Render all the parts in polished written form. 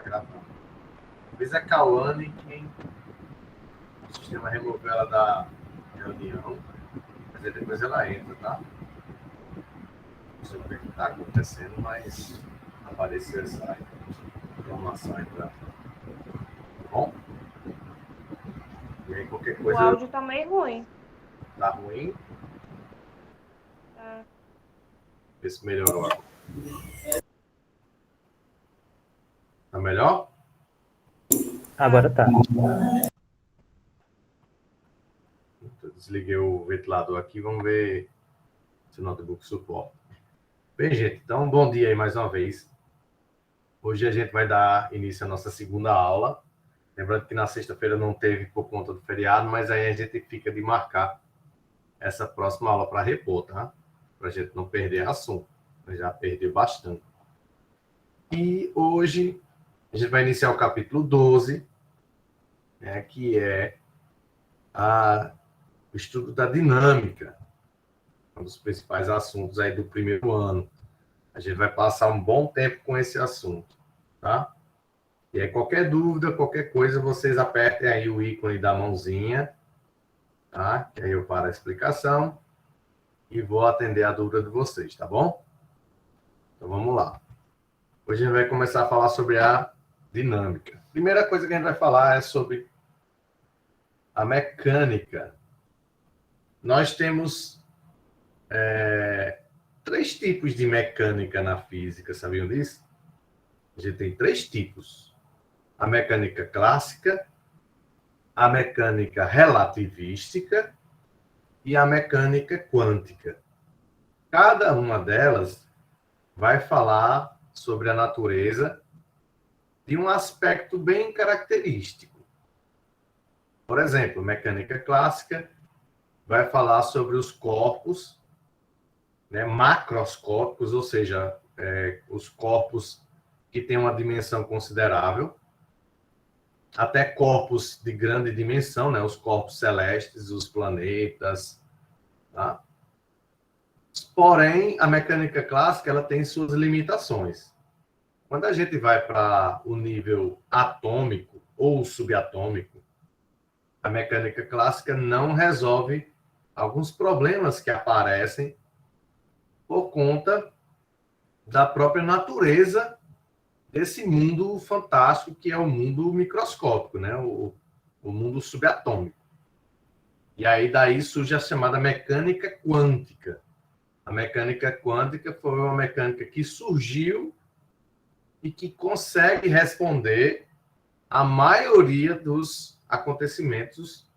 gravar. Talvez a Cauane quem o sistema removeu ela da reunião, mas aí depois ela entra, tá? Não sei o que está acontecendo, mas apareceu essa informação aí pra... Tá bom? E aí qualquer coisa... O áudio tá meio ruim. Tá ruim? Tá. Vê se melhorou agora. Tá melhor? Agora tá. Eu desliguei o ventilador aqui, vamos ver se o notebook suporta. Bem, gente, então bom dia aí mais uma vez. Hoje a gente vai dar início à nossa segunda aula. Lembrando que na sexta-feira não teve por conta do feriado, mas aí a gente fica de marcar essa próxima aula para repor, tá? Para a gente não perder assunto. Já perdeu bastante. E hoje a gente vai iniciar o capítulo 12, né, que é o estudo da dinâmica, um dos principais assuntos aí do primeiro ano. A gente vai passar um bom tempo com esse assunto, tá? E aí, qualquer dúvida, qualquer coisa, vocês apertem aí o ícone da mãozinha, tá? Que aí eu paro a explicação e vou atender a dúvida de vocês, tá bom? Então, vamos lá. Hoje a gente vai começar a falar sobre a dinâmica. Primeira coisa que a gente vai falar é sobre a mecânica. Nós temos três tipos de mecânica na física, sabiam disso? A gente tem três tipos. A mecânica clássica, a mecânica relativística e a mecânica quântica. Cada uma delas vai falar sobre a natureza de um aspecto bem característico. Por exemplo, mecânica clássica vai falar sobre os corpos, né, macroscópicos, ou seja, os corpos que têm uma dimensão considerável, até corpos de grande dimensão, né, os corpos celestes, os planetas, tá? Porém, a mecânica clássica ela tem suas limitações. Quando a gente vai para o nível atômico ou subatômico, a mecânica clássica não resolve alguns problemas que aparecem por conta da própria natureza desse mundo fantástico que é o mundo microscópico, né? O mundo subatômico. E aí daí surge a chamada mecânica quântica. A mecânica quântica foi uma mecânica que surgiu e que consegue responder à maioria dos acontecimentos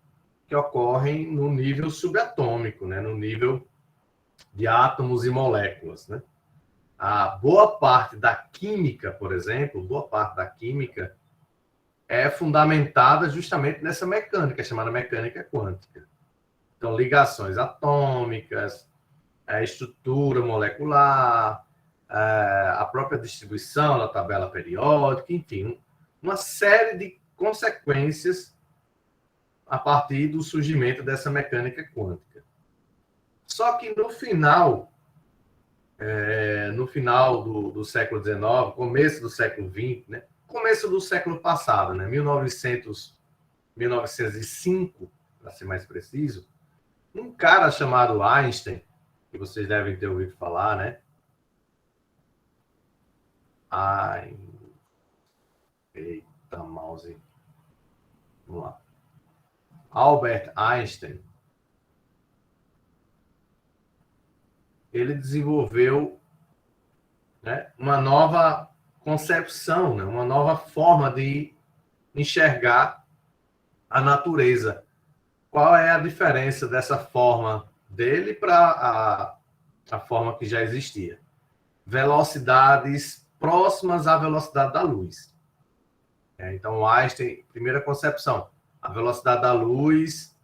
que ocorrem no nível subatômico, né? No nível de átomos e moléculas, né? A boa parte da química, por exemplo, boa parte da química é fundamentada justamente nessa mecânica, chamada mecânica quântica. Então, ligações atômicas, a estrutura molecular, a própria distribuição da tabela periódica, enfim, uma série de consequências a partir do surgimento dessa mecânica quântica. Só que no final do século XIX, começo do século XX, né? Começo do século passado, né? 1905, para ser mais preciso, um cara chamado Einstein, que vocês devem ter ouvido falar, né? Eita, mouse. Vamos lá. Albert Einstein, ele desenvolveu, né, uma nova concepção, né, uma nova forma de enxergar a natureza. Qual é a diferença dessa forma dele para a forma que já existia? Velocidades próximas à velocidade da luz. Então, Einstein, primeira concepção, a velocidade da luz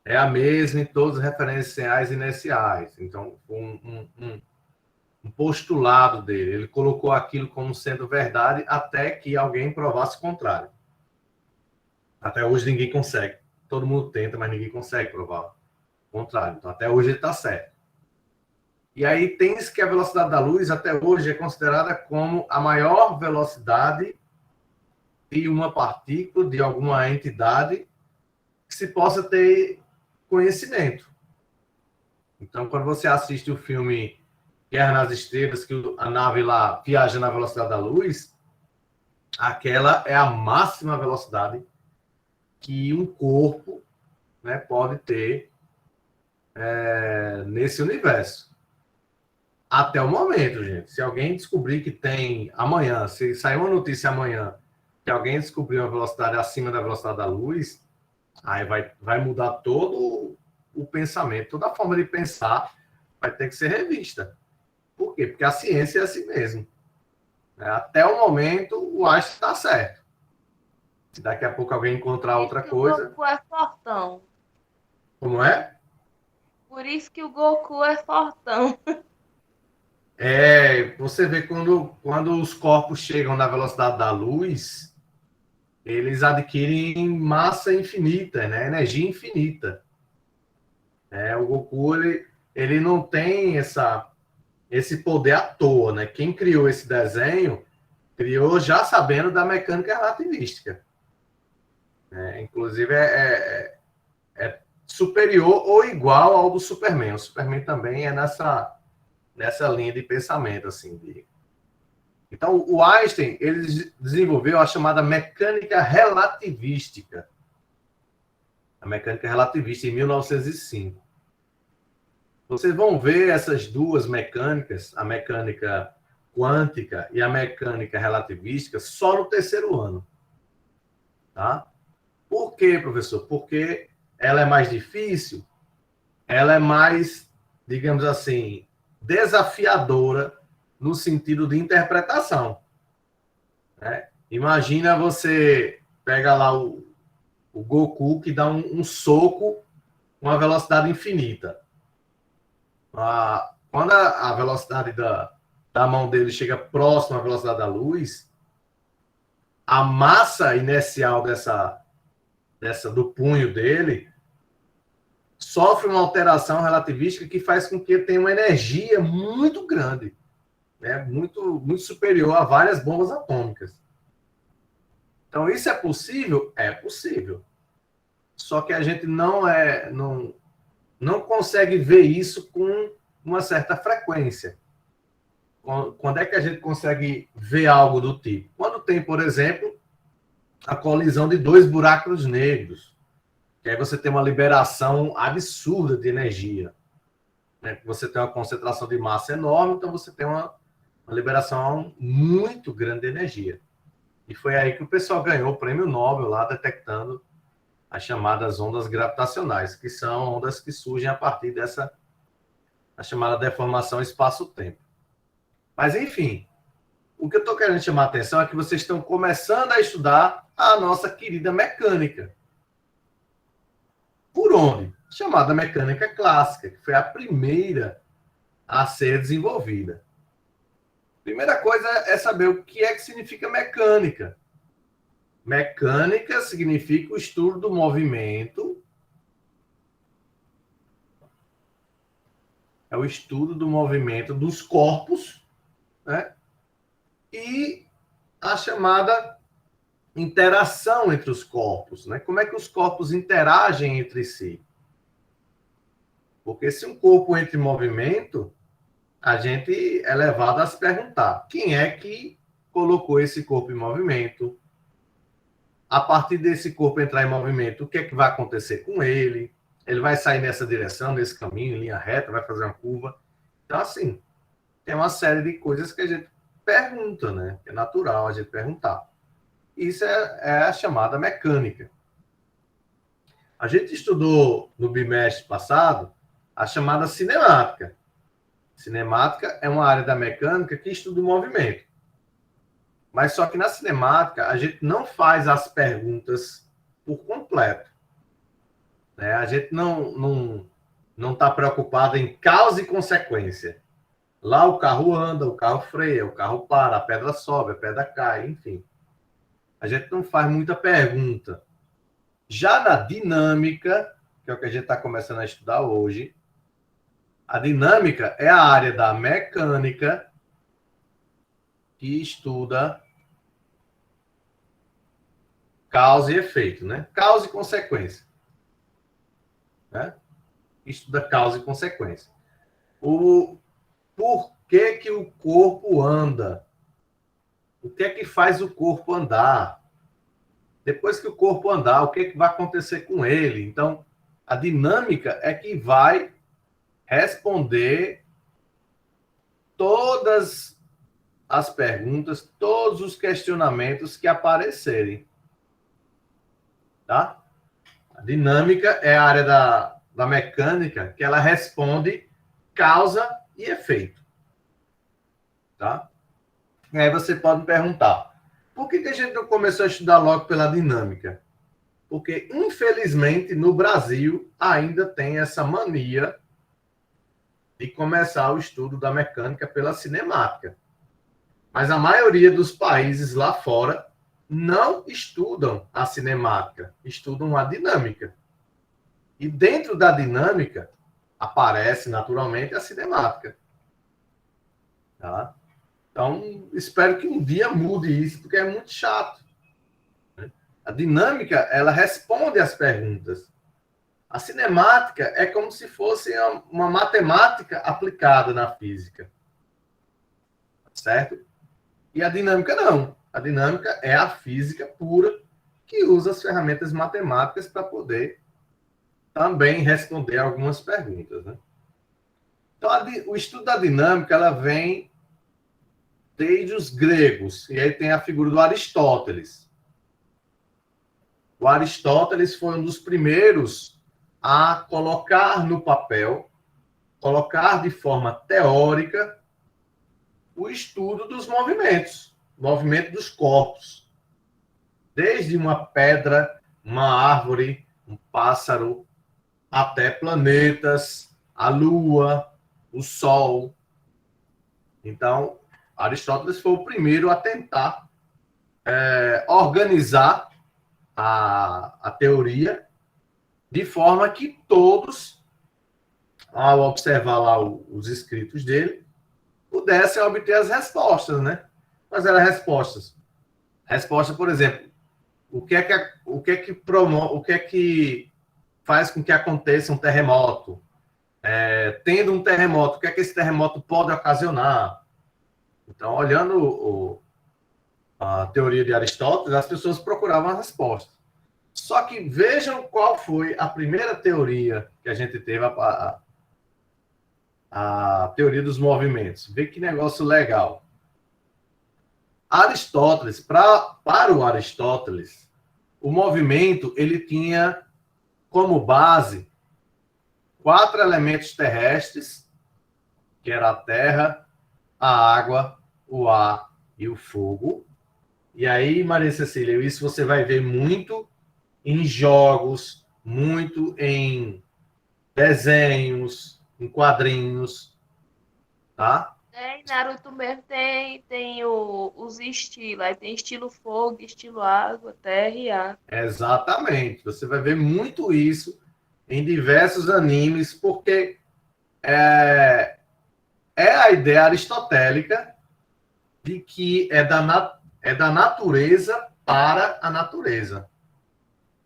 é a mesma em todos os referenciais inerciais. Então, um postulado dele, ele colocou aquilo como sendo verdade até que alguém provasse o contrário. Até hoje ninguém consegue. Todo mundo tenta, mas ninguém consegue provar o contrário. Então, até hoje ele está certo. E aí tem-se que a velocidade da luz, até hoje, é considerada como a maior velocidade de uma partícula, de alguma entidade que se possa ter conhecimento. Então, quando você assiste o filme Guerra nas Estrelas, que a nave lá viaja na velocidade da luz, aquela é a máxima velocidade que um corpo, né, pode ter nesse universo. Até o momento, gente. Se alguém descobrir que tem amanhã, se sair uma notícia amanhã que alguém descobriu uma velocidade acima da velocidade da luz, aí vai mudar todo o pensamento, toda a forma de pensar vai ter que ser revista. Por quê? Porque a ciência é assim mesmo. Até o momento, o Einstein está certo. Se daqui a pouco alguém encontrar outra coisa... O Goku é fortão. Como é? Por isso que o Goku é fortão. Você vê quando os corpos chegam na velocidade da luz, eles adquirem massa infinita, né? Energia infinita. O Goku, ele não tem esse poder à toa, né? Quem criou esse desenho, criou já sabendo da mecânica relativística. Inclusive, é superior ou igual ao do Superman. O Superman também é nessa linha de pensamento, assim. Então, o Einstein, ele desenvolveu a chamada mecânica relativística. A mecânica relativista, em 1905. Vocês vão ver essas duas mecânicas, a mecânica quântica e a mecânica relativística, só no terceiro ano. Tá? Por quê, professor? Porque ela é mais difícil, ela é mais, digamos assim, desafiadora no sentido de interpretação. Imagina você pega lá o Goku que dá um soco com uma velocidade infinita. Quando a velocidade da mão dele chega próxima à velocidade da luz, a massa inercial do punho dele sofre uma alteração relativística que faz com que tenha uma energia muito grande, muito, muito superior a várias bombas atômicas. Então, isso é possível? É possível. Só que a gente não consegue ver isso com uma certa frequência. Quando é que a gente consegue ver algo do tipo? Quando tem, por exemplo, a colisão de dois buracos negros, que aí você tem uma liberação absurda de energia. Você tem uma concentração de massa enorme, então você tem uma liberação muito grande de energia. E foi aí que o pessoal ganhou o prêmio Nobel lá, detectando as chamadas ondas gravitacionais, que são ondas que surgem a partir a chamada deformação espaço-tempo. Mas, enfim, o que eu estou querendo chamar a atenção é que vocês estão começando a estudar a nossa querida mecânica. Por onde? Chamada mecânica clássica, que foi a primeira a ser desenvolvida. Primeira coisa é saber o que é que significa mecânica. Mecânica significa o estudo do movimento. É o estudo do movimento dos corpos, né? E a chamada interação entre os corpos, né? Como é que os corpos interagem entre si? Porque se um corpo entra em movimento, a gente é levado a se perguntar: quem é que colocou esse corpo em movimento? A partir desse corpo entrar em movimento, o que é que vai acontecer com ele? Ele vai sair nessa direção, nesse caminho, em linha reta, vai fazer uma curva. Então, assim, tem uma série de coisas que a gente pergunta, né? É natural a gente perguntar. Isso é a chamada mecânica. A gente estudou no bimestre passado a chamada cinemática. Cinemática é uma área da mecânica que estuda o movimento. Mas só que na cinemática a gente não faz as perguntas por completo. A gente não está preocupado em causa e consequência. Lá o carro anda, o carro freia, o carro para, a pedra sobe, a pedra cai, enfim. A gente não faz muita pergunta. Já na dinâmica, que é o que a gente está começando a estudar hoje, a dinâmica é a área da mecânica que estuda causa e efeito, né? Causa e consequência. Né? Estuda causa e consequência. Por que o corpo anda? O que é que faz o corpo andar? Depois que o corpo andar, o que é que vai acontecer com ele? Então, a dinâmica é que vai responder todas as perguntas, todos os questionamentos que aparecerem. Tá? A dinâmica é a área da mecânica que ela responde causa e efeito. Tá? E aí você pode me perguntar, por que a gente não começou a estudar logo pela dinâmica? Porque, infelizmente, no Brasil ainda tem essa mania de começar o estudo da mecânica pela cinemática. Mas a maioria dos países lá fora não estudam a cinemática, estudam a dinâmica. E dentro da dinâmica aparece naturalmente a cinemática. Tá? Então, espero que um dia mude isso, porque é muito chato. Né? A dinâmica, ela responde às perguntas. A cinemática é como se fosse uma matemática aplicada na física. Certo? E a dinâmica não. A dinâmica é a física pura que usa as ferramentas matemáticas para poder também responder algumas perguntas. Né? Então, o estudo da dinâmica ela vem desde os gregos. E aí tem a figura do Aristóteles. O Aristóteles foi um dos primeiros a colocar no papel, colocar de forma teórica o estudo dos movimentos, movimento dos corpos. Desde uma pedra, uma árvore, um pássaro, até planetas, a Lua, o Sol. Então, Aristóteles foi o primeiro a tentar organizar a teoria de forma que todos, ao observar lá os escritos dele, pudessem obter as respostas, né? Mas eram respostas. Resposta, por exemplo, o que é que faz com que aconteça um terremoto? Tendo um terremoto, o que é que esse terremoto pode ocasionar? Então, olhando a teoria de Aristóteles, as pessoas procuravam as respostas. Só que vejam qual foi a primeira teoria que a gente teve, a teoria dos movimentos. Vê que negócio legal. Aristóteles, para o Aristóteles, o movimento ele tinha como base 4 elementos terrestres, que era a terra, a água, o ar e o fogo. E aí, Maria Cecília, isso você vai ver muito em jogos, muito em desenhos, em quadrinhos, tá? Em Naruto mesmo tem os estilos. Aí tem estilo fogo, estilo água, terra e ar. Exatamente. Você vai ver muito isso em diversos animes, porque é a ideia aristotélica de que é da natureza para a natureza.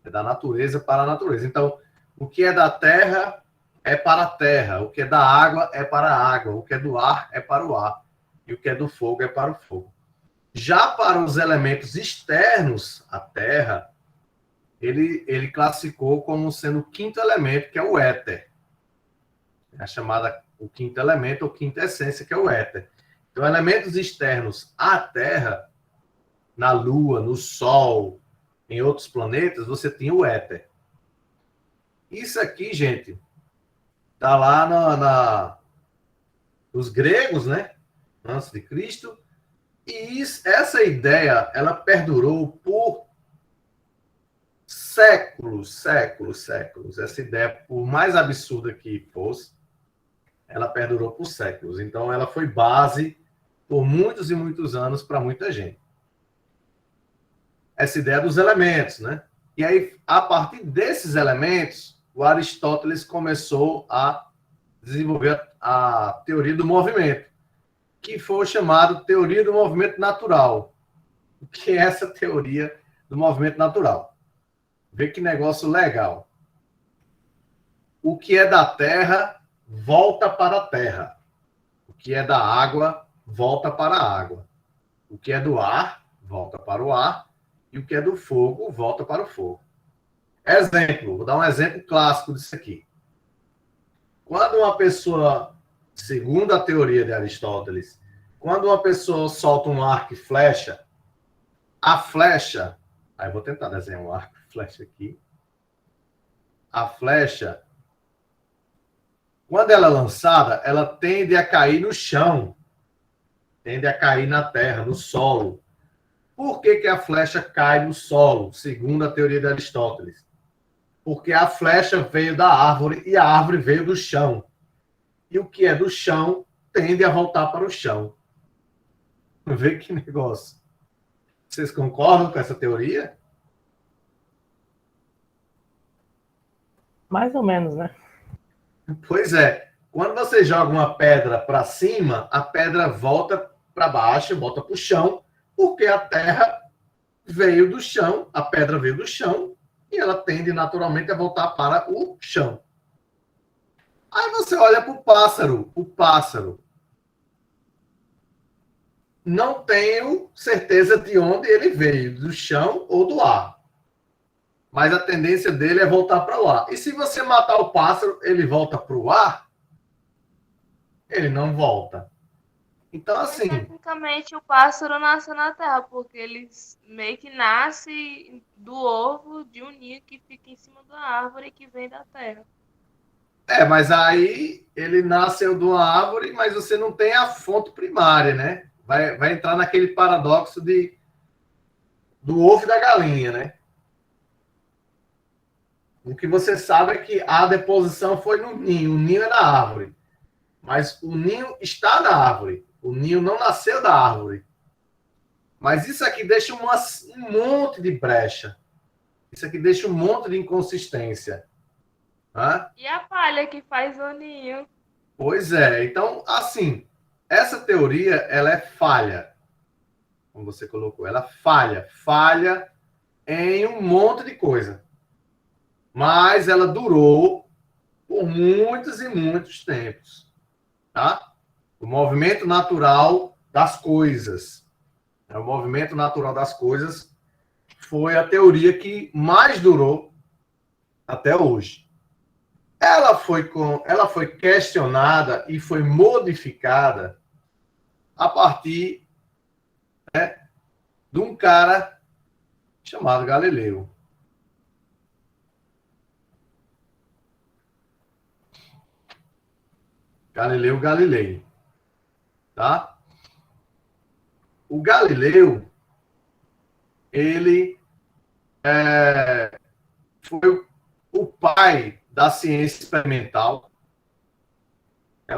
É da natureza para a natureza. Então, o que é da terra é para a terra, o que é da água é para a água, o que é do ar é para o ar, e o que é do fogo é para o fogo. Já para os elementos externos à terra, ele classificou como sendo o quinto elemento, que é o éter. É a chamada o quinto elemento, ou quinta essência, que é o éter. Então, elementos externos à Terra, na Lua, no Sol, em outros planetas, você tinha o éter. Isso aqui, gente, está lá nos gregos, né? Antes de Cristo. E essa ideia, ela perdurou por séculos, séculos, séculos. Essa ideia, por mais absurda que fosse, ela perdurou por séculos. Então, ela foi base por muitos e muitos anos para muita gente. Essa ideia dos elementos, né? E aí, a partir desses elementos, o Aristóteles começou a desenvolver a teoria do movimento, que foi chamada teoria do movimento natural. O que é essa teoria do movimento natural. Vê que negócio legal. O que é da terra, volta para a terra. O que é da água, volta para a água. O que é do ar, volta para o ar. E o que é do fogo, volta para o fogo. Exemplo, vou dar um exemplo clássico disso aqui. Quando uma pessoa, segundo a teoria de Aristóteles, quando uma pessoa solta um arco e flecha, a flecha, aí eu vou tentar desenhar um arco e flecha aqui. A flecha, quando ela é lançada, ela tende a cair no chão, tende a cair na terra, no solo. Por que que a flecha cai no solo, segundo a teoria de Aristóteles? Porque a flecha veio da árvore e a árvore veio do chão. E o que é do chão tende a voltar para o chão. Vê que negócio. Vocês concordam com essa teoria? Mais ou menos, né? Pois é. Quando você joga uma pedra para cima, a pedra volta para baixo, volta para o chão, porque a terra veio do chão, a pedra veio do chão, e ela tende naturalmente a voltar para o chão. Aí você olha para o pássaro não tenho certeza de onde ele veio, do chão ou do ar. Mas a tendência dele é voltar para o ar. E se você matar o pássaro, ele volta para o ar? Ele não volta. Então, Mas, assim... tecnicamente, o pássaro nasce na terra, porque ele meio que nasce do ovo de um ninho que fica em cima da árvore que vem da terra. mas aí ele nasceu de uma árvore, mas você não tem a fonte primária, né? Vai entrar naquele paradoxo do ovo e da galinha, né? O que você sabe é que a deposição foi no ninho. O ninho é da árvore. Mas o ninho está na árvore. O ninho não nasceu da árvore. Mas isso aqui deixa um monte de brecha. Isso aqui deixa um monte de inconsistência. Hã? E a palha que faz o ninho? Pois é. Então, assim, essa teoria, ela é falha. Como você colocou. Ela falha. Falha em um monte de coisa. Mas ela durou por muitos e muitos tempos. Tá? O movimento natural das coisas. O movimento natural das coisas foi a teoria que mais durou até hoje. Ela foi questionada e foi modificada a partir, né, de um cara chamado Galileu. Galileu Galilei. Tá? O Galileu, ele foi o pai da ciência experimental.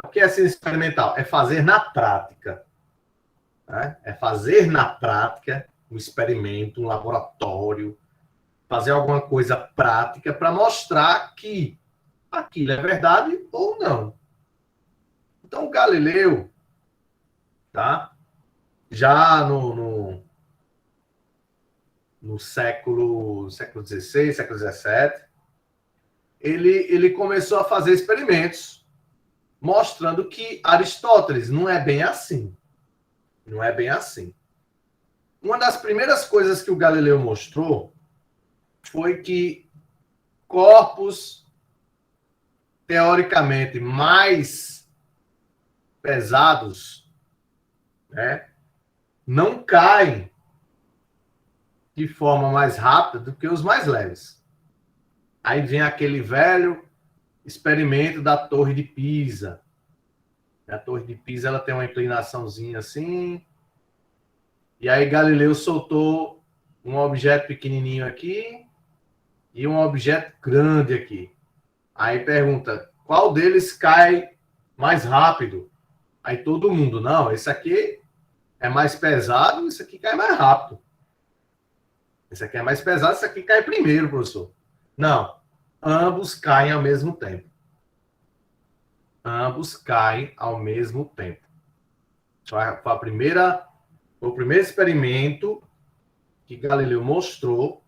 O que é ciência experimental? É fazer na prática. Né? É fazer na prática um experimento, um laboratório, fazer alguma coisa prática para mostrar que aquilo é verdade ou não. Então, o Galileu, tá? Já no século XVI, século XVII, ele começou a fazer experimentos mostrando que Aristóteles não é bem assim. Não é bem assim. Uma das primeiras coisas que o Galileu mostrou foi que corpos teoricamente mais pesados, né, não caem de forma mais rápida do que os mais leves. Aí vem aquele velho experimento da Torre de Pisa. A Torre de Pisa ela tem uma inclinaçãozinha assim. E aí Galileu soltou um objeto pequenininho aqui e um objeto grande aqui. Aí pergunta, qual deles cai mais rápido? Aí todo mundo, não, esse aqui é mais pesado, esse aqui cai mais rápido. Esse aqui é mais pesado, esse aqui cai primeiro, professor. Não, ambos caem ao mesmo tempo. Ambos caem ao mesmo tempo. Foi o primeiro experimento que Galileu mostrou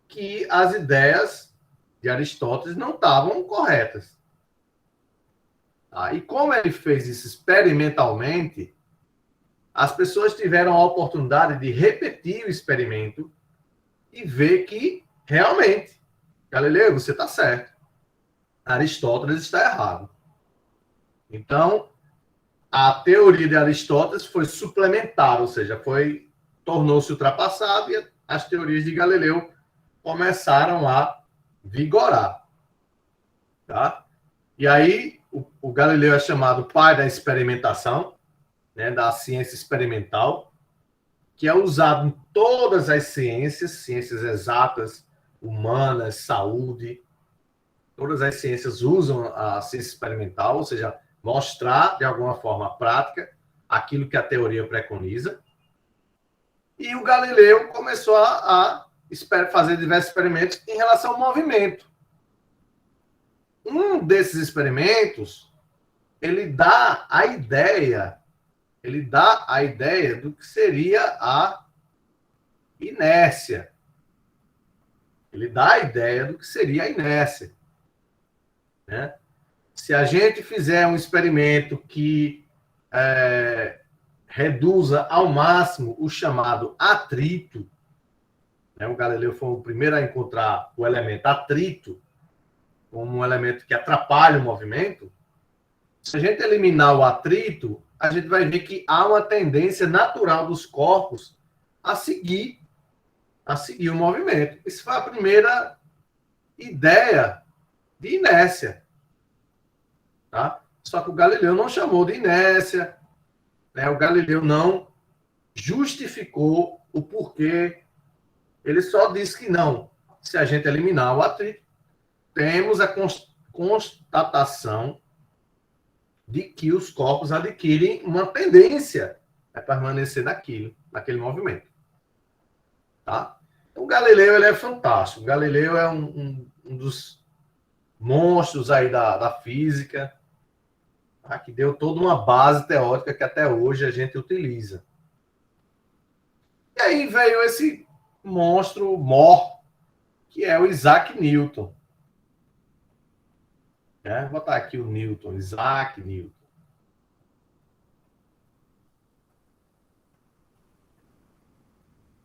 que as ideias de Aristóteles não estavam corretas. Tá? E como ele fez isso experimentalmente, as pessoas tiveram a oportunidade de repetir o experimento e ver que, realmente, Galileu, você está certo. Aristóteles está errado. Então, a teoria de Aristóteles foi suplementar, ou seja, tornou-se ultrapassada e as teorias de Galileu começaram a vigorar. Tá? E aí, o Galileu é chamado pai da experimentação, né, da ciência experimental, que é usado em todas as ciências exatas, humanas, saúde. Todas as ciências usam a ciência experimental, ou seja, mostrar de alguma forma prática aquilo que a teoria preconiza. E o Galileu começou a fazer diversos experimentos em relação ao movimento. Um desses experimentos, ele dá a ideia do que seria a inércia. Ele dá a ideia do que seria a inércia. Né? Se a gente fizer um experimento que reduza ao máximo o chamado atrito, né? O Galileu foi o primeiro a encontrar o elemento atrito como um elemento que atrapalha o movimento. Se a gente eliminar o atrito, a gente vai ver que há uma tendência natural dos corpos a seguir o movimento. Isso foi a primeira ideia de inércia. Tá? Só que o Galileu não chamou de inércia, né? O Galileu não justificou o porquê. Ele só disse que não. Se a gente eliminar o atrito, temos a constatação de que os corpos adquirem uma tendência a permanecer naquele movimento. Tá? Então, o Galileu ele é fantástico. O Galileu é um dos monstros aí da física, tá? Que deu toda uma base teórica que até hoje a gente utiliza. E aí veio esse monstro mor, que é o Isaac Newton. Vou botar aqui o Newton, Isaac Newton.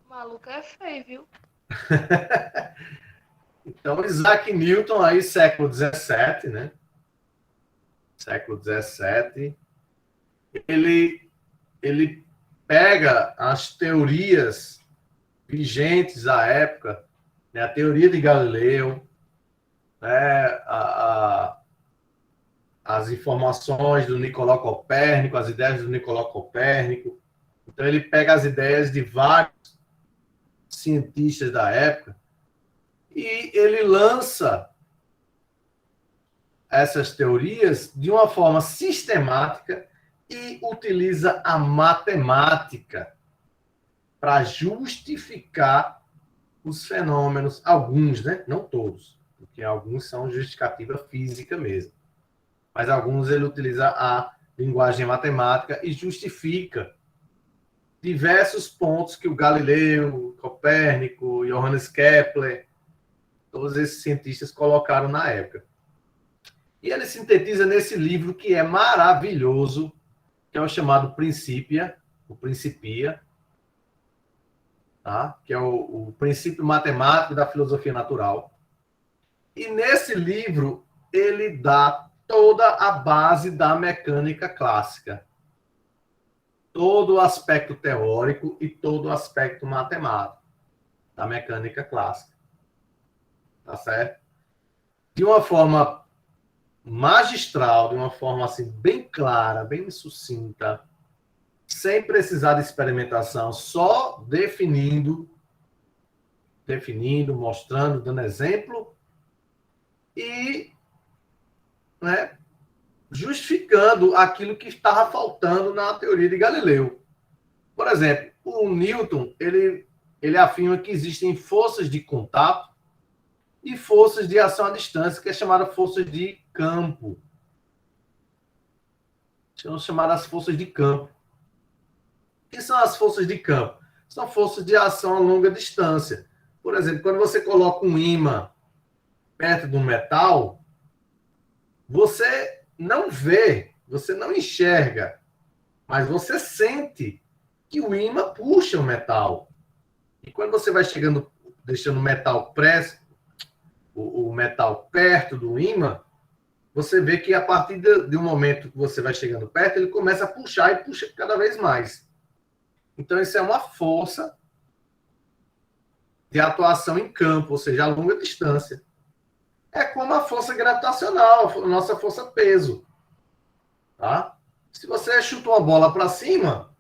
O maluco é feio, viu? Então, Isaac Newton, aí, século XVII, né? Século XVII. Ele pega as teorias vigentes à época, né? A teoria de Galileu, né? As informações do Nicolau Copérnico, as ideias do Nicolau Copérnico. Então, ele pega as ideias de vários cientistas da época e ele lança essas teorias de uma forma sistemática e utiliza a matemática para justificar os fenômenos, alguns, né? Não todos, porque alguns são justificativa física mesmo. Mas alguns ele utiliza a linguagem matemática e justifica diversos pontos que o Galileu, Copérnico, Johannes Kepler, todos esses cientistas colocaram na época. E ele sintetiza nesse livro que é maravilhoso, que é o chamado Principia, o Principia, tá? Que é o princípio matemático da filosofia natural. E nesse livro ele dá toda a base da mecânica clássica. Todo o aspecto teórico e todo o aspecto matemático da mecânica clássica. Tá certo? De uma forma magistral, de uma forma assim bem clara, bem sucinta, sem precisar de experimentação, só definindo, mostrando, dando exemplo e, né, justificando aquilo que estava faltando na teoria de Galileu. Por exemplo, o Newton, ele afirma que existem forças de contato e forças de ação à distância, que é chamada forças de campo. São chamadas forças de campo. O que são as forças de campo? são forças de ação a longa distância. Por exemplo, quando você coloca um ímã perto de um metal, você não vê, você não enxerga, mas você sente que o ímã puxa o metal. E quando você vai chegando, deixando o metal o metal perto do ímã, você vê que a partir de um momento que você vai chegando perto, ele começa a puxar e puxa cada vez mais. Então, isso é uma força de atuação em campo, ou seja, a longa distância. É como a força gravitacional, a nossa força peso. Tá? Se você chuta uma bola para cima,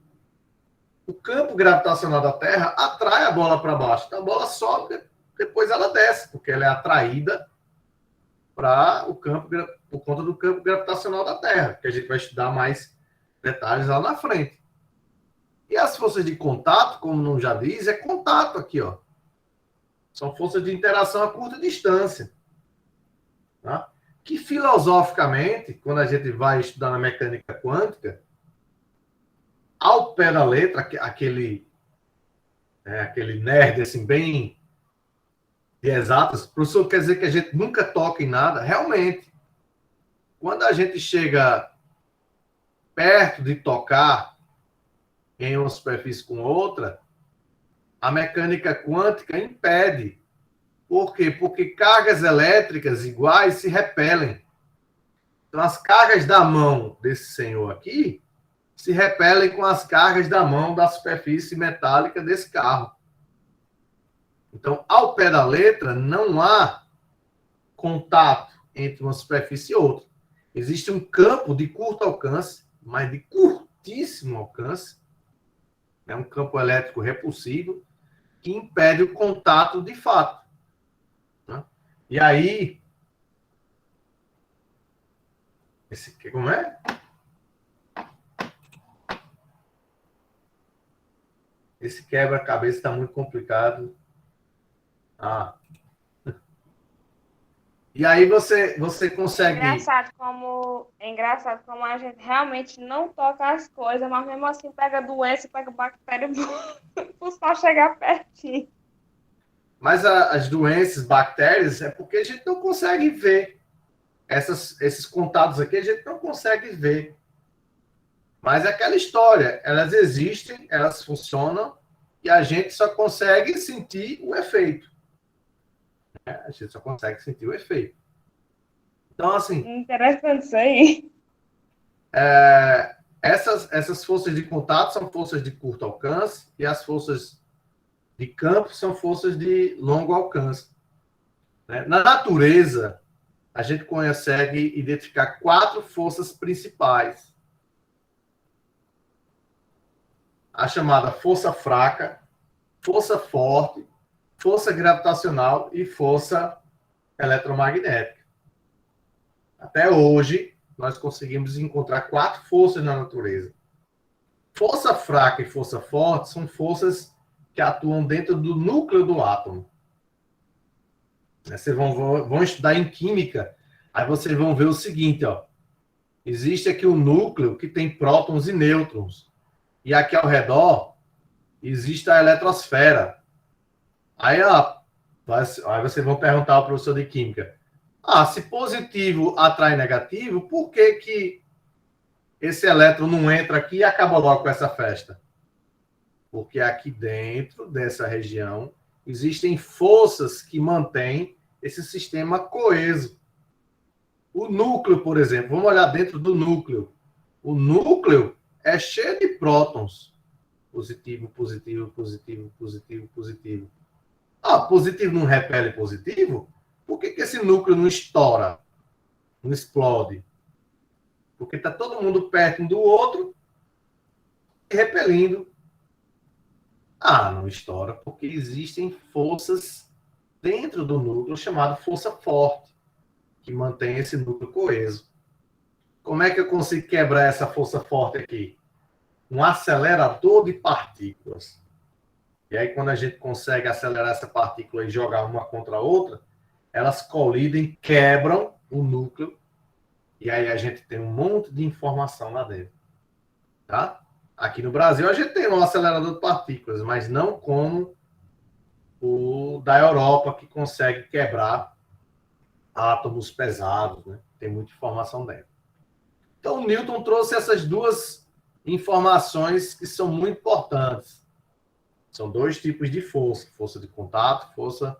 o campo gravitacional da Terra atrai a bola para baixo. Então, a bola sobe, depois ela desce, porque ela é atraída para o campo, por conta do campo gravitacional da Terra, que a gente vai estudar mais detalhes lá na frente. E as forças de contato, como não já diz, é contato aqui, ó. São forças de interação a curta distância. Tá? Que filosoficamente, quando a gente vai estudar na mecânica quântica, ao pé da letra, aquele nerd assim, bem de exatas, professor, quer dizer que a gente nunca toca em nada? Realmente, quando a gente chega perto de tocar em uma superfície com outra, a mecânica quântica impede. Por quê? Porque cargas elétricas iguais se repelem. Então, as cargas da mão desse senhor aqui se repelem com as cargas da mão da superfície metálica desse carro. Então, ao pé da letra, não há contato entre uma superfície e outra. Existe um campo de curto alcance, mas de curtíssimo alcance, é um campo elétrico repulsivo, que impede o contato de fato. Né? E aí, como é? Esse quebra-cabeça está muito complicado. E aí você consegue... É engraçado como a gente realmente não toca as coisas, mas mesmo assim pega doença, pega bactéria por só chegar pertinho. Mas as doenças, bactérias, é porque a gente não consegue ver. Esses contatos aqui a gente não consegue ver. Mas é aquela história, elas existem, elas funcionam, e a gente só consegue sentir o efeito. A gente só consegue sentir o efeito. Então, assim... Interessante isso aí. Essas forças de contato são forças de curto alcance, e as forças de campo são forças de longo alcance. Na natureza, a gente consegue identificar 4 forças principais. A chamada força fraca, força forte, força gravitacional e força eletromagnética. Até hoje, nós conseguimos encontrar 4 forças na natureza. Força fraca e força forte são forças que atuam dentro do núcleo do átomo. Vocês vão estudar em química, aí vocês vão ver o seguinte, ó. Existe aqui o núcleo que tem prótons e nêutrons. E aqui ao redor existe a eletrosfera. Aí vocês vão perguntar ao professor de química: se positivo atrai negativo, por que esse elétron não entra aqui e acaba logo com essa festa? Porque aqui dentro dessa região existem forças que mantêm esse sistema coeso. O núcleo, por exemplo, vamos olhar dentro do núcleo. O núcleo é cheio de prótons. Positivo, positivo, positivo, positivo, positivo. Positivo não repele positivo? Por que esse núcleo não estoura? Não explode? Porque está todo mundo perto um do outro e repelindo. Não estoura, porque existem forças dentro do núcleo chamada força forte, que mantém esse núcleo coeso. Como é que eu consigo quebrar essa força forte aqui? Um acelerador de partículas. E aí, quando a gente consegue acelerar essa partícula e jogar uma contra a outra, elas colidem, quebram o núcleo, e aí a gente tem um monte de informação lá dentro. Tá? Aqui no Brasil a gente tem um acelerador de partículas, mas não como o da Europa, que consegue quebrar átomos pesados, né? Tem muita informação dentro. Então, o Newton trouxe essas duas informações que são muito importantes. São dois tipos de força: força de contato, força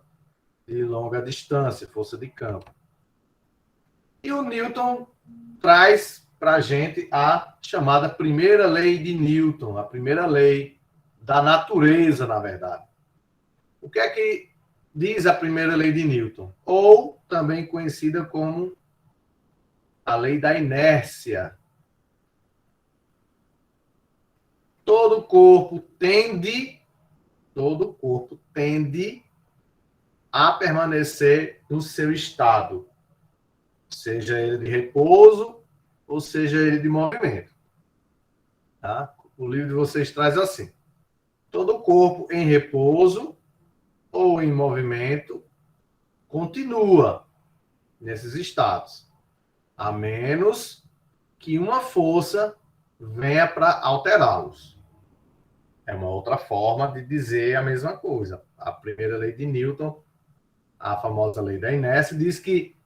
de longa distância, força de campo. E o Newton traz para a gente a chamada primeira lei de Newton, a primeira lei da natureza, na verdade. O que é que diz a primeira lei de Newton? Ou também conhecida como a lei da inércia. Todo corpo tende a permanecer no seu estado, seja ele de repouso ou seja ele de movimento. Tá? O livro de vocês traz assim: todo corpo em repouso ou em movimento continua nesses estados, a menos que uma força venha para alterá-los. É uma outra forma de dizer a mesma coisa. A primeira lei de Newton, a famosa lei da inércia, diz que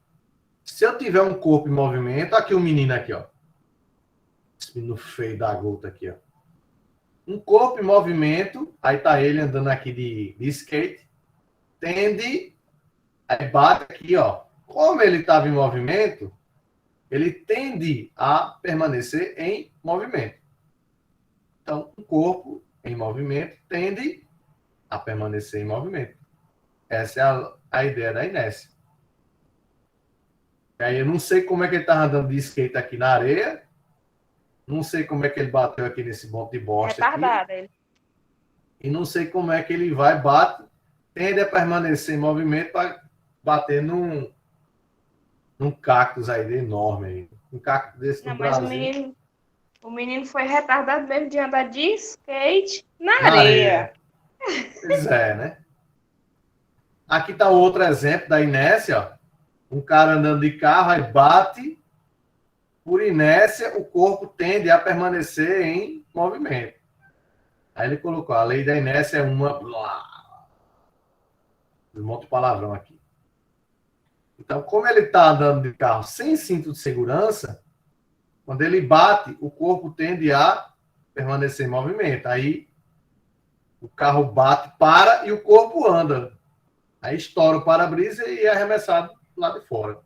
se eu tiver um corpo em movimento, aqui o menino aqui, ó. Esse menino feio da gota aqui, ó. Um corpo em movimento, aí tá ele andando aqui de skate, tende, aí bate aqui, ó. Como ele estava em movimento, ele tende a permanecer em movimento. Então, um corpo em movimento tende a permanecer em movimento. Essa é a ideia da inércia. E aí eu não sei como é que ele estava andando de skate aqui na areia, não sei como é que ele bateu aqui nesse monte de bosta Retardado, aqui, ele. e não sei como é que ele vai, bate, tende a permanecer em movimento para bater num cactus aí enorme. Aí. Um cactus desse Não, no mas Brasil. o menino foi retardado mesmo de andar de skate na Na areia. areia. Pois é, né? Aqui está outro exemplo da inércia, ó. Um cara andando de carro, aí bate, por inércia, o corpo tende a permanecer em movimento. Aí ele colocou, a lei da inércia é uma... Um monte de palavrão aqui. Então, como ele está andando de carro sem cinto de segurança, quando ele bate, o corpo tende a permanecer em movimento. Aí o carro bate, para e o corpo anda. Aí estoura o para-brisa e é arremessado lá de fora.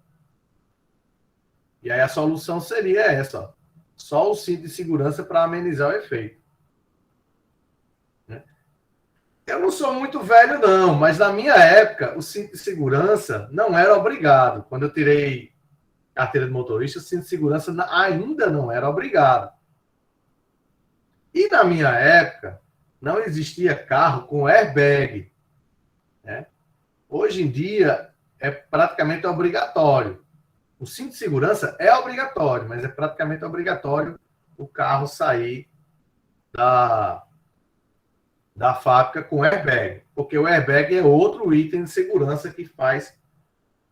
E aí a solução seria essa, ó. Só o cinto de segurança para amenizar o efeito. Né? Eu não sou muito velho, não, mas na minha época, o cinto de segurança não era obrigado. Quando eu tirei carteira de motorista, o cinto de segurança ainda não era obrigado. E na minha época, não existia carro com airbag. Né? Hoje em dia, é praticamente obrigatório. O cinto de segurança é obrigatório, mas é praticamente obrigatório o carro sair da fábrica com airbag. Porque o airbag é outro item de segurança que faz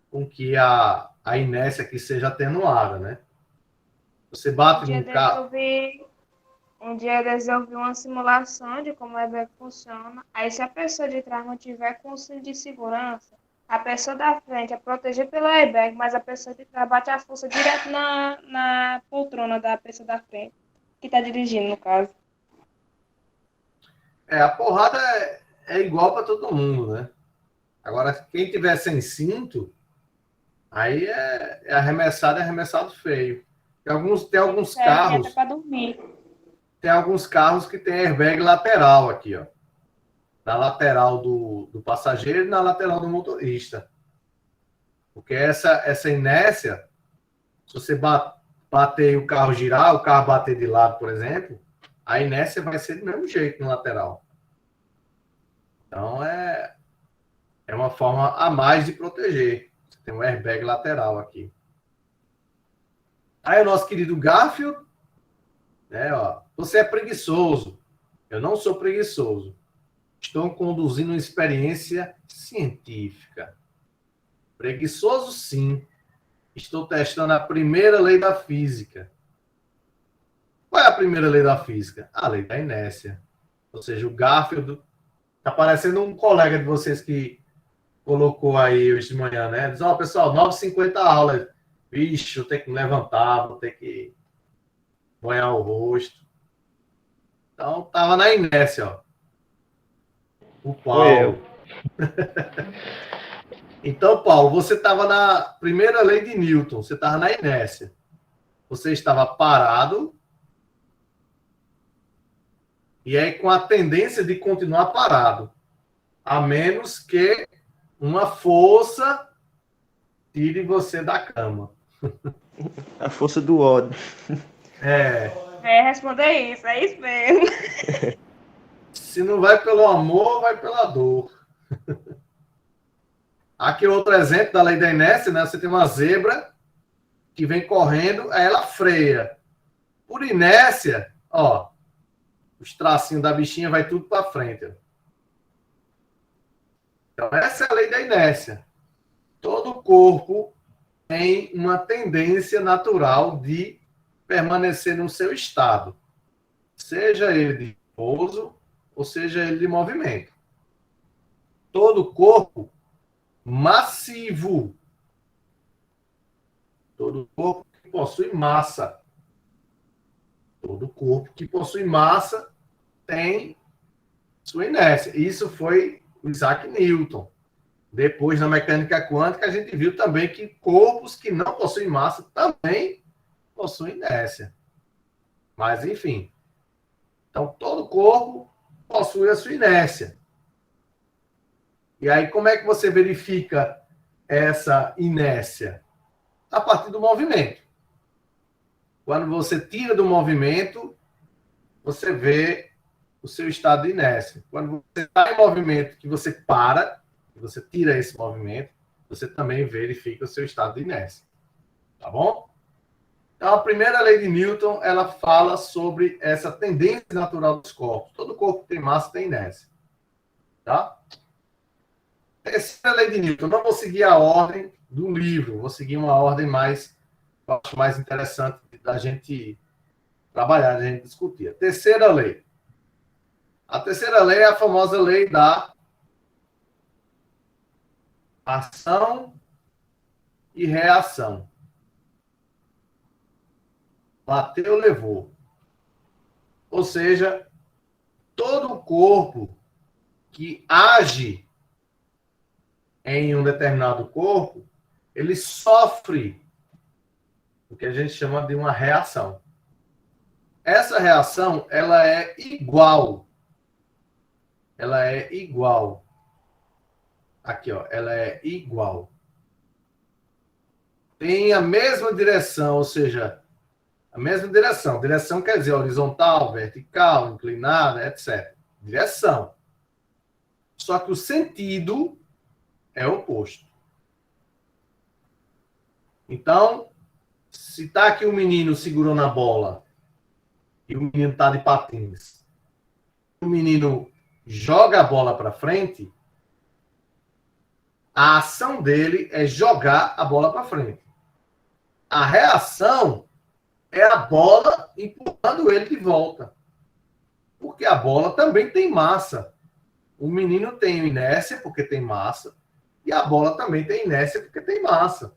com que a inércia aqui seja atenuada, né? Você bate num carro... Um dia eu vi uma simulação de como o airbag funciona. Aí, se a pessoa de trás não tiver com o cinto de segurança, a pessoa da frente é protegida pelo airbag, mas a pessoa de trás bate a força direto na poltrona da pessoa da frente, que está dirigindo, no caso. A porrada é igual para todo mundo, né? Agora, quem tiver sem cinto, aí é arremessado feio. Tem alguns carros... Até para dormir. Tem alguns carros que tem airbag lateral aqui, ó. Na lateral do passageiro e na lateral do motorista. Porque essa inércia, se você bater e o carro girar, o carro bater de lado, por exemplo, a inércia vai ser do mesmo jeito no lateral. Então, é uma forma a mais de proteger. Você tem um airbag lateral aqui. Aí o nosso querido Garfield, né, ó, você é preguiçoso. Eu não sou preguiçoso. Estou conduzindo uma experiência científica. Preguiçoso, sim. Estou testando a primeira lei da física. Qual é a primeira lei da física? A lei da inércia. Ou seja, o Garfield está parecendo um colega de vocês que colocou aí hoje de manhã, né? Diz, ó, pessoal, 9h50 aula. Vixe, eu tenho que me levantar, vou ter que banhar o rosto. Então, tava na inércia, ó. O Paulo. Então, Paulo, você estava na primeira lei de Newton, você estava na inércia. Você estava parado e aí com a tendência de continuar parado, a menos que uma força tire você da cama. A força do ódio. Responder isso, é isso mesmo. Se não vai pelo amor, vai pela dor. Aqui outro exemplo da lei da inércia, né? Você tem uma zebra que vem correndo, aí ela freia. Por inércia, ó, os tracinhos da bichinha vai tudo para frente. Ó. Então, essa é a lei da inércia. Todo corpo tem uma tendência natural de permanecer no seu estado. Seja ele de repouso, ou seja ele de movimento. Todo corpo massivo. Todo corpo que possui massa. Todo corpo que possui massa tem sua inércia. Isso foi o Isaac Newton. Depois, na mecânica quântica, a gente viu também que corpos que não possuem massa também possuem inércia. Mas, enfim. Então, todo corpo possui a sua inércia. E aí, como é que você verifica essa inércia? A partir do movimento. Quando você tira do movimento, você vê o seu estado de inércia. Quando você está em movimento, que você para, que você tira esse movimento, você também verifica o seu estado de inércia. Tá bom? Então, a primeira lei de Newton, ela fala sobre essa tendência natural dos corpos. Todo corpo que tem massa tem inércia. Tá? Terceira lei de Newton. Não vou seguir a ordem do livro, vou seguir uma ordem mais interessante da gente trabalhar, da gente discutir. A terceira lei. A terceira lei é a famosa lei da ação e reação. Bateu, levou. Ou seja, todo o corpo que age em um determinado corpo, ele sofre o que a gente chama de uma reação. Essa reação, ela é igual. Ela é igual. Aqui, ó, ela é igual. Tem a mesma direção, ou seja, a mesma direção. Direção quer dizer horizontal, vertical, inclinada, etc. Direção. Só que o sentido é oposto. Então, se está aqui o menino segurando a bola e o menino está de patins, o menino joga a bola para frente, a ação dele é jogar a bola para frente. A reação é a bola empurrando ele de volta. Porque a bola também tem massa. O menino tem inércia porque tem massa e a bola também tem inércia porque tem massa.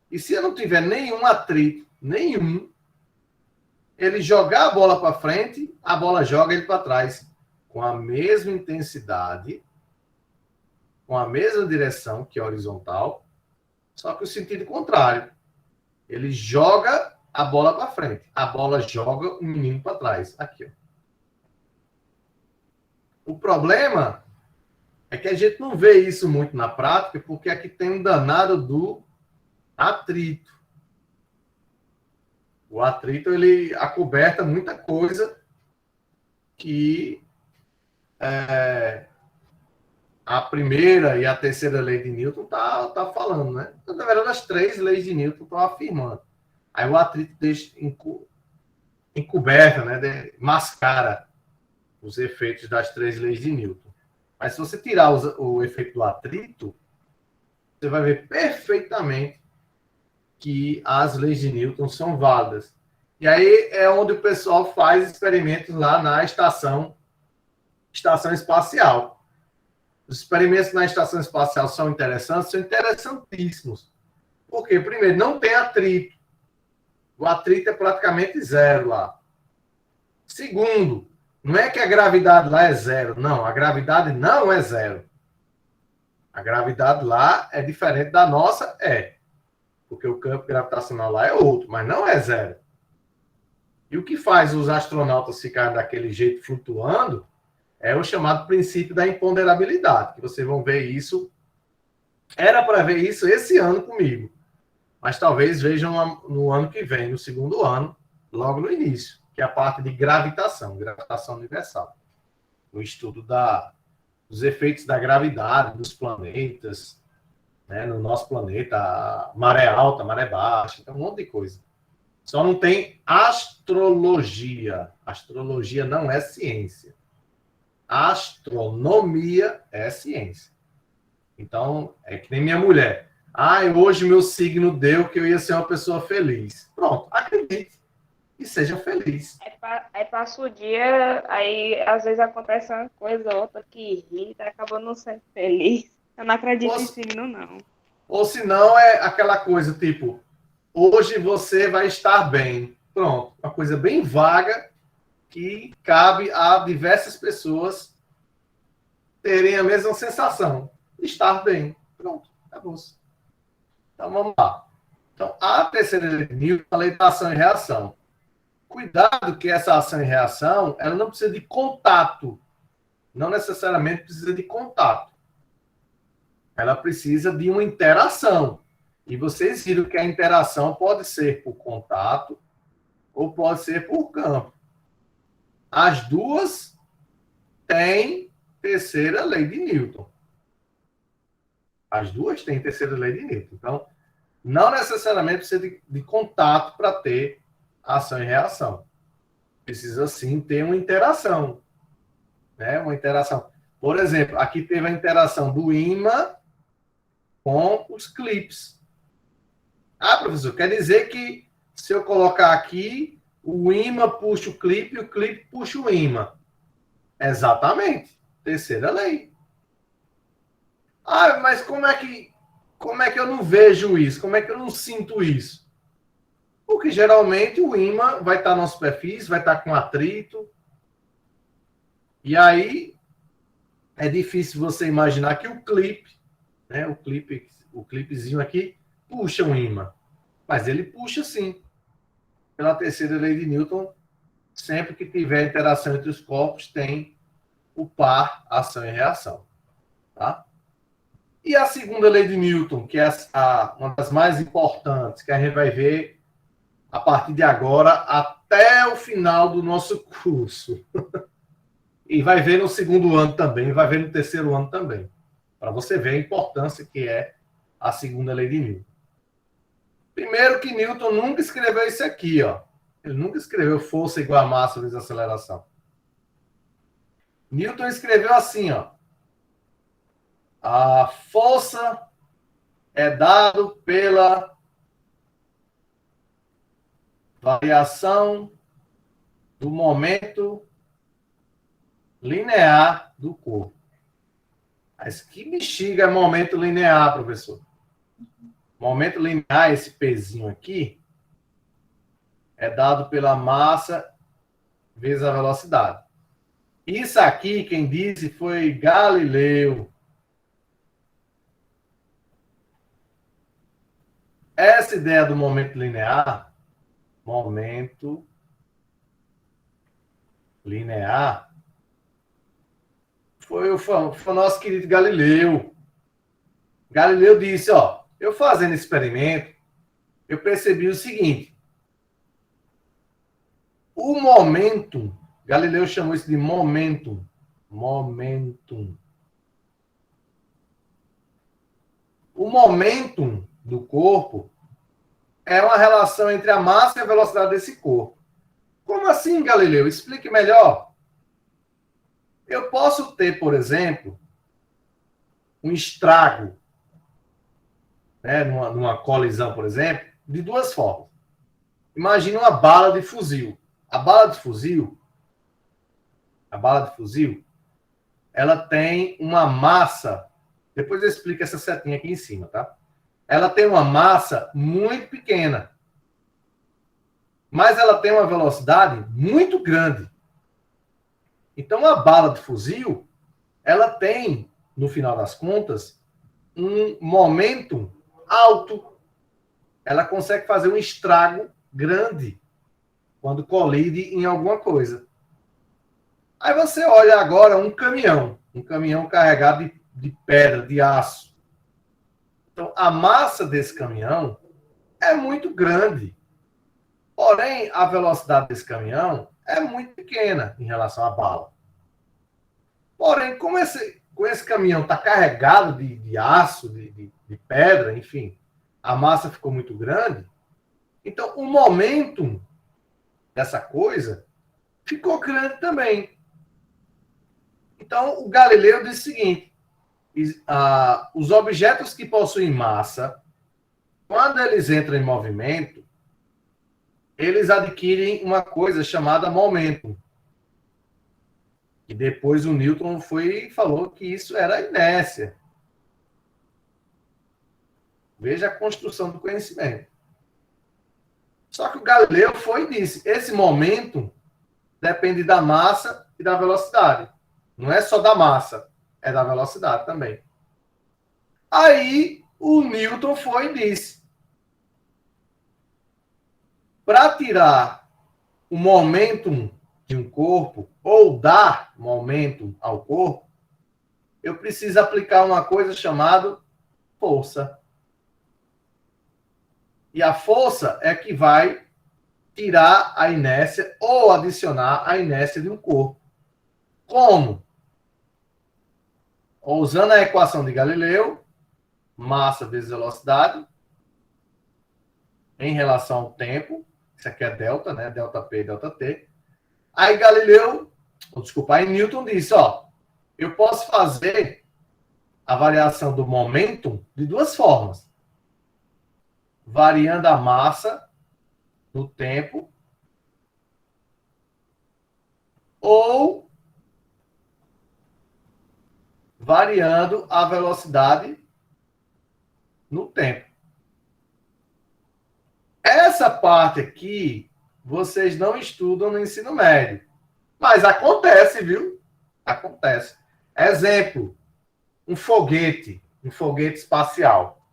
E se eu não tiver nenhum atrito, nenhum, ele jogar a bola para frente, a bola joga ele para trás com a mesma intensidade, com a mesma direção, que é horizontal, só que o sentido contrário. Ele joga a bola para frente, a bola joga o menino para trás. Aqui, ó. O problema é que a gente não vê isso muito na prática, porque aqui tem um danado do atrito. O atrito, ele acoberta muita coisa que a primeira e a terceira lei de Newton tá falando, né? Na verdade, as três leis de Newton estão afirmando. Aí o atrito deixa encoberta, né? Mascara os efeitos das três leis de Newton. Mas se você tirar o efeito do atrito, você vai ver perfeitamente que as leis de Newton são válidas. E aí é onde o pessoal faz experimentos lá na estação espacial. Os experimentos na estação espacial são interessantes, são interessantíssimos. Porque, primeiro, não tem atrito. O atrito é praticamente zero lá. Segundo, não é que a gravidade lá é zero. Não, a gravidade não é zero. A gravidade lá é diferente da nossa, porque o campo gravitacional lá é outro, mas não é zero. E o que faz os astronautas ficarem daquele jeito flutuando é o chamado princípio da imponderabilidade, que vocês vão ver isso. Era para ver isso esse ano comigo, mas talvez vejam no ano que vem, no segundo ano, logo no início, que é a parte de gravitação universal. O estudo dos efeitos da gravidade dos planetas, né, no nosso planeta, a maré alta, maré baixa, tem um monte de coisa. Só não tem astrologia. Astrologia não é ciência. Astronomia é ciência. Então, é que nem minha mulher. Hoje meu signo deu que eu ia ser uma pessoa feliz. Pronto, acredite. E seja feliz. Aí passa o dia, aí às vezes acontece uma coisa ou outra que irrita, acaba não sendo feliz. Eu não acredito em signo, não. Ou se não, é aquela coisa tipo, hoje você vai estar bem. Pronto, uma coisa bem vaga que cabe a diversas pessoas terem a mesma sensação. Estar bem. Pronto, acabou. Então vamos lá. Então, a terceira lei de Newton, a lei da ação e reação. Cuidado que essa ação e reação, ela não precisa de contato. Não necessariamente precisa de contato. Ela precisa de uma interação. E vocês viram que a interação pode ser por contato ou pode ser por campo. As duas têm terceira lei de Newton. As duas têm terceira lei de Newton. Então, não necessariamente precisa de contato para ter ação e reação. Precisa, sim, ter uma interação. Né? Uma interação. Por exemplo, aqui teve a interação do ímã com os clipes. Professor, quer dizer que se eu colocar aqui, o ímã puxa o clipe e o clipe puxa o ímã. Exatamente. Terceira lei. Mas como é que eu não vejo isso? Como é que eu não sinto isso? Porque geralmente o ímã vai estar na superfície, vai estar com atrito. E aí é difícil você imaginar que o clipe, né, o clipezinho aqui, puxa um ímã. Mas ele puxa sim. Pela terceira lei de Newton, sempre que tiver interação entre os corpos, tem o par ação e reação. Tá? E a segunda lei de Newton, que é uma das mais importantes, que a gente vai ver a partir de agora até o final do nosso curso. E vai ver no segundo ano também, vai ver no terceiro ano também. Para você ver a importância que é a segunda lei de Newton. Primeiro que Newton nunca escreveu isso aqui, ó. Ele nunca escreveu força igual a massa vezes aceleração. Newton escreveu assim, ó. A força é dado pela variação do momento linear do corpo. Mas que bexiga é momento linear, professor? Momento linear, esse pezinho aqui, é dado pela massa vezes a velocidade. Isso aqui, quem disse foi Galileu. Essa ideia do momento linear, foi o nosso querido Galileu. Galileu disse, ó, eu fazendo experimento, eu percebi o seguinte, o momentum, Galileu chamou isso de momentum. O momentum do corpo é uma relação entre a massa e a velocidade desse corpo. Como assim, Galileu? Explique melhor. Eu posso ter, por exemplo, um estrago, né, numa colisão, por exemplo, de duas formas. Imagine uma bala de fuzil. A bala de fuzil, ela tem uma massa. Depois eu explico essa setinha aqui em cima, tá? Ela tem uma massa muito pequena, mas ela tem uma velocidade muito grande. Então, a bala de fuzil, ela tem, no final das contas, um momento alto. Ela consegue fazer um estrago grande quando colide em alguma coisa. Aí você olha agora um caminhão carregado de pedra, de aço. Então, a massa desse caminhão é muito grande. Porém, a velocidade desse caminhão é muito pequena em relação à bala. Porém, como esse caminhão está carregado de aço, de pedra, enfim, a massa ficou muito grande, então o momento dessa coisa ficou grande também. Então, o Galileu disse o seguinte: os objetos que possuem massa, quando eles entram em movimento, eles adquirem uma coisa chamada momento. E depois o Newton falou que isso era inércia. Veja a construção do conhecimento. Só que o Galileu foi e disse: esse momento depende da massa e da velocidade. Não é só da massa, é da velocidade também. Aí o Newton foi e disse: para tirar o momentum de um corpo, ou dar momentum ao corpo, eu preciso aplicar uma coisa chamada força. E a força é que vai tirar a inércia ou adicionar a inércia de um corpo. Como? Usando a equação de Galileu, massa vezes velocidade, em relação ao tempo. Isso aqui é delta, né? Delta P e delta T. Aí aí Newton disse, eu posso fazer a variação do momento de duas formas. Variando a massa no tempo ou variando a velocidade no tempo. Essa parte aqui vocês não estudam no ensino médio. Mas acontece, viu? Acontece. Exemplo, um foguete espacial.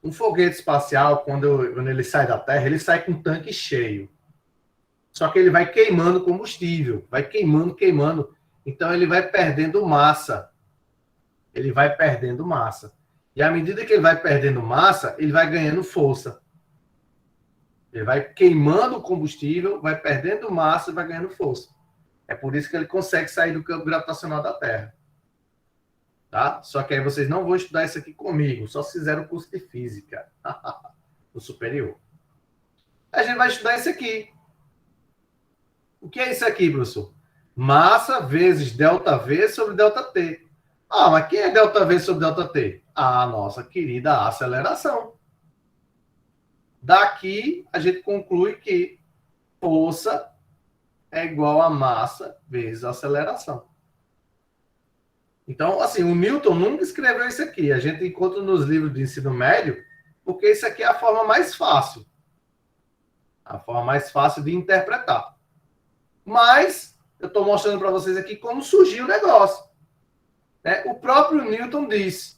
Um foguete espacial, quando ele sai da Terra, ele sai com um tanque cheio. Só que ele vai queimando combustível, vai queimando. Então ele vai perdendo massa. E à medida que ele vai perdendo massa, ele vai ganhando força. Ele vai queimando o combustível, vai perdendo massa e vai ganhando força. É por isso que ele consegue sair do campo gravitacional da Terra. Tá? Só que aí vocês não vão estudar isso aqui comigo, só se fizeram o curso de física. No superior. A gente vai estudar isso aqui. O que é isso aqui, professor? Massa vezes ΔV sobre ΔT. Mas quem é ΔV sobre ΔT? A nossa querida aceleração. Daqui, a gente conclui que força é igual a massa vezes aceleração. Então, assim, o Newton nunca escreveu isso aqui. A gente encontra nos livros de ensino médio, porque isso aqui é a forma mais fácil. A forma mais fácil de interpretar. Mas, eu estou mostrando para vocês aqui como surgiu o negócio. Né? O próprio Newton disse,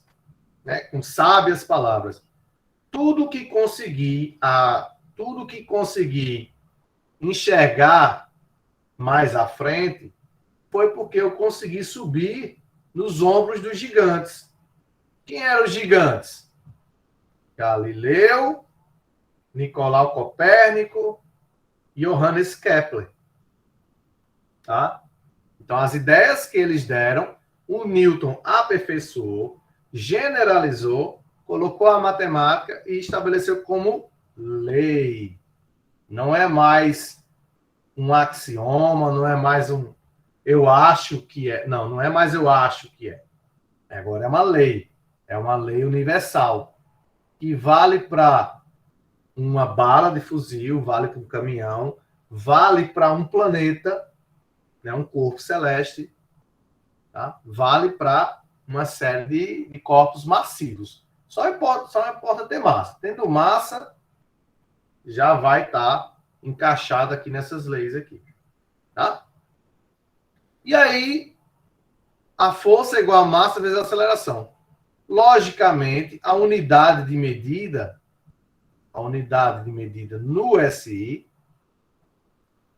né, com sábias palavras, tudo que conseguir enxergar mais à frente foi porque eu consegui subir nos ombros dos gigantes. Quem eram os gigantes? Galileu, Nicolau Copérnico e Johannes Kepler. Tá? Então, as ideias que eles deram, o Newton aperfeiçoou, generalizou, colocou a matemática e estabeleceu como lei. Não é mais um axioma, não é mais um eu acho que é. Não é mais eu acho que é. Agora é uma lei. É uma lei universal. Que vale para uma bala de fuzil, vale para um caminhão, vale para um planeta, né, um corpo celeste, tá? Vale para uma série de corpos massivos. Só importa ter massa. Tendo massa, já vai estar encaixado aqui nessas leis aqui. Tá? E aí, a força é igual a massa vezes a aceleração. Logicamente, a unidade de medida no SI,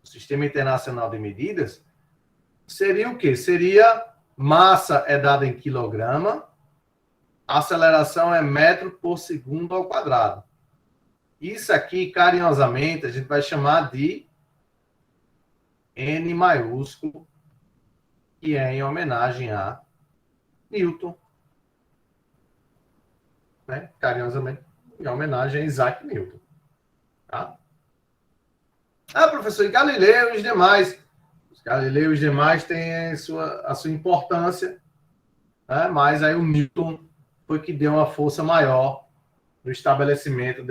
o Sistema Internacional de Medidas, seria o quê? Seria massa é dada em quilograma, aceleração é metro por segundo ao quadrado. Isso aqui, carinhosamente, a gente vai chamar de N maiúsculo, que é em homenagem a Newton. Né? Carinhosamente, em homenagem a Isaac Newton. Tá? Ah, professor, e Galileu e os demais? Os Galileu e os demais têm a sua importância, né? Mas aí o Newton foi que deu uma força maior no estabelecimento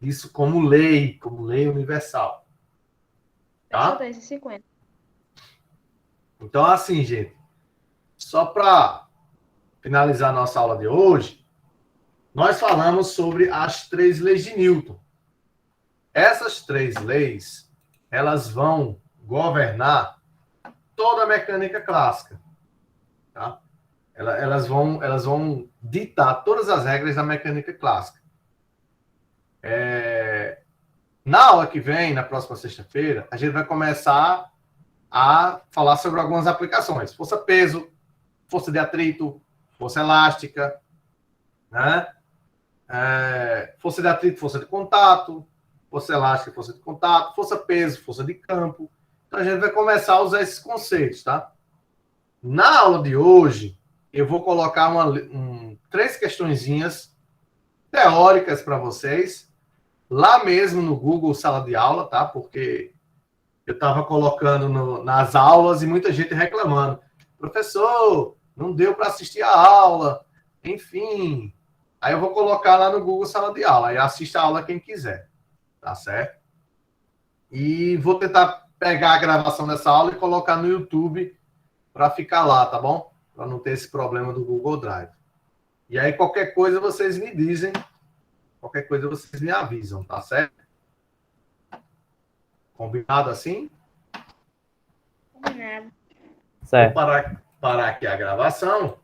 disso como lei universal. Tá? 10,50. Então, assim, gente, só para finalizar nossa aula de hoje, nós falamos sobre as 3 leis de Newton. Essas 3 leis, elas vão governar toda a mecânica clássica. Tá? Elas vão ditar todas as regras da mecânica clássica. Na aula que vem, na próxima sexta-feira, a gente vai começar a falar sobre algumas aplicações. Força-peso, força de atrito, força elástica, né? Força de atrito, força de contato, força elástica, força de contato, força-peso, força de campo. Então, a gente vai começar a usar esses conceitos, tá? Na aula de hoje, eu vou colocar 3 questõezinhas teóricas para vocês, lá mesmo no Google Sala de Aula, tá? Porque eu estava colocando nas aulas e muita gente reclamando. Professor, não deu para assistir a aula. Enfim. Aí eu vou colocar lá no Google Sala de Aula. Aí assista a aula quem quiser. Tá certo? E vou tentar pegar a gravação dessa aula e colocar no YouTube para ficar lá, tá bom? Para não ter esse problema do Google Drive. E aí qualquer coisa vocês me dizem. Qualquer coisa vocês me avisam, tá certo? Combinado assim? Combinado. Certo. Vou parar aqui a gravação